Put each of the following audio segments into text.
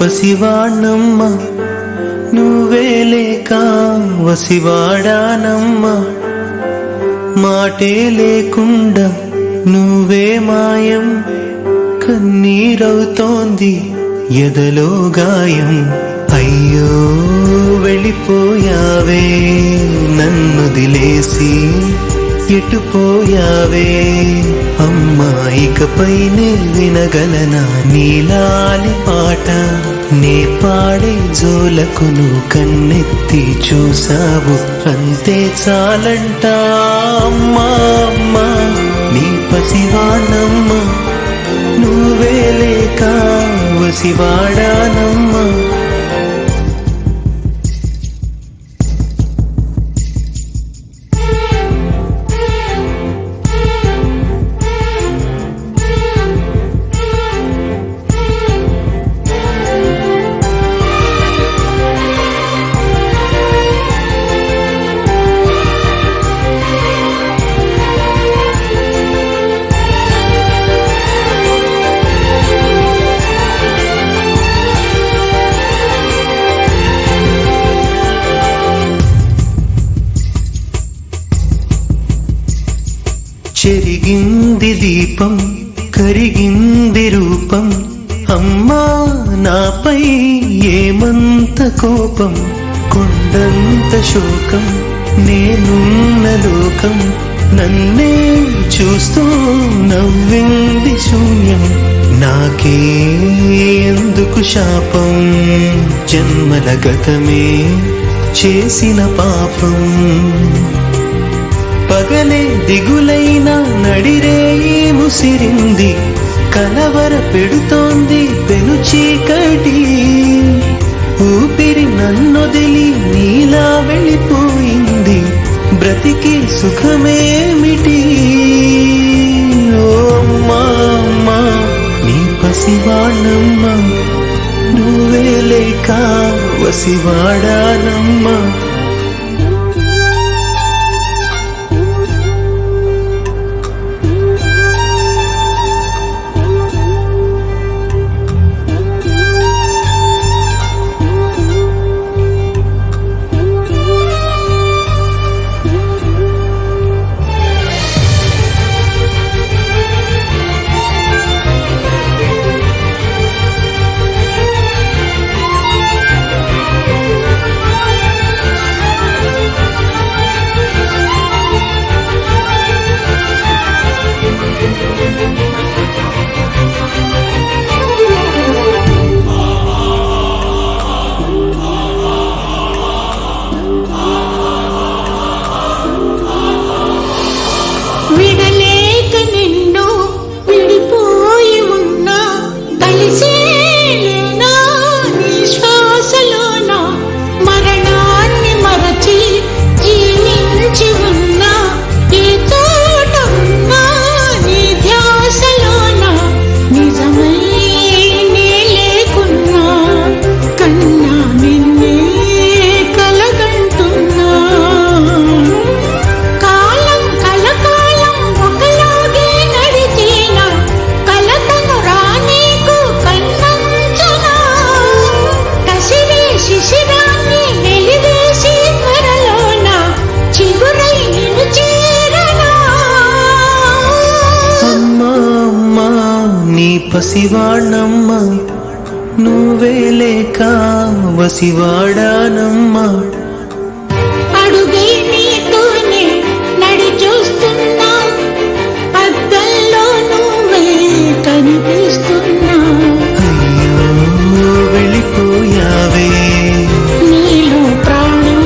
పసివాణ్ణమ్మ నువ్వే లేక వసివాడానమ్మా, మాటే లేకుండా నువ్వే మాయం, కన్నీరవుతోంది ఎదలో గాయం. అయ్యో వెళ్ళిపోయావే నన్నొదిలేసి, ఎటుపోయావే అమ్మా, ఇకపైనే వినగలనా నీలాలి పాట? నే పాడే జోలకు నువ్వు కన్నెత్తి చూసావు, అంతే చాలంట అమ్మా. అమ్మా నీ పసివాణమ్మ నువ్వే లేక వసివాడానమ్మా. చెరిగింది దీపం, కరిగింది రూపం, అమ్మా నాపై ఏమంత కోపం, కొండంత శోకం నేనున్న లోకం, నన్నే చూస్తూ నవ్వింది శూన్యం. నాకే ఎందుకు శాపం, జన్మల గతమే చేసిన పాపం, పగలే దిగులైన నడిరేయి ముసిరింది, కలవర పెడుతోంది పెను చీకటి, ఊపిరి నన్నొదిలి నీలా వెళ్ళిపోయింది, బ్రతికి సుఖమేమిటి? ఓ అమ్మా అమ్మా నీ పసివాణమ్మ నువ్వే లేక వసివాడానమ్మా. విడలేక నిన్ను విడిపోయి ఉన్నా, కలిసేనా నీ శ్వాసలోన, మరణాన్ని మరచి జీవించి ఉన్నా, ఏ తోట ఉన్నా నీ ధ్యాసలోన, నిజమై నే లేకున్నా, కన్నా నిన్నే కలగంటున్నా. పసివాణమ్మ నువ్వే లేక వసివాడానమ్మా. అడుగై నీతోనే నడి చూస్తున్నా, అద్దంలో నువ్వే కనిపిస్తున్నా. అయ్యో వెళ్ళిపోయావే నీలో ప్రాణం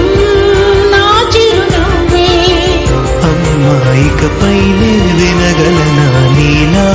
నా చిరునవ్వే. అమ్మా, ఇకపైనే వినగలనా నీలా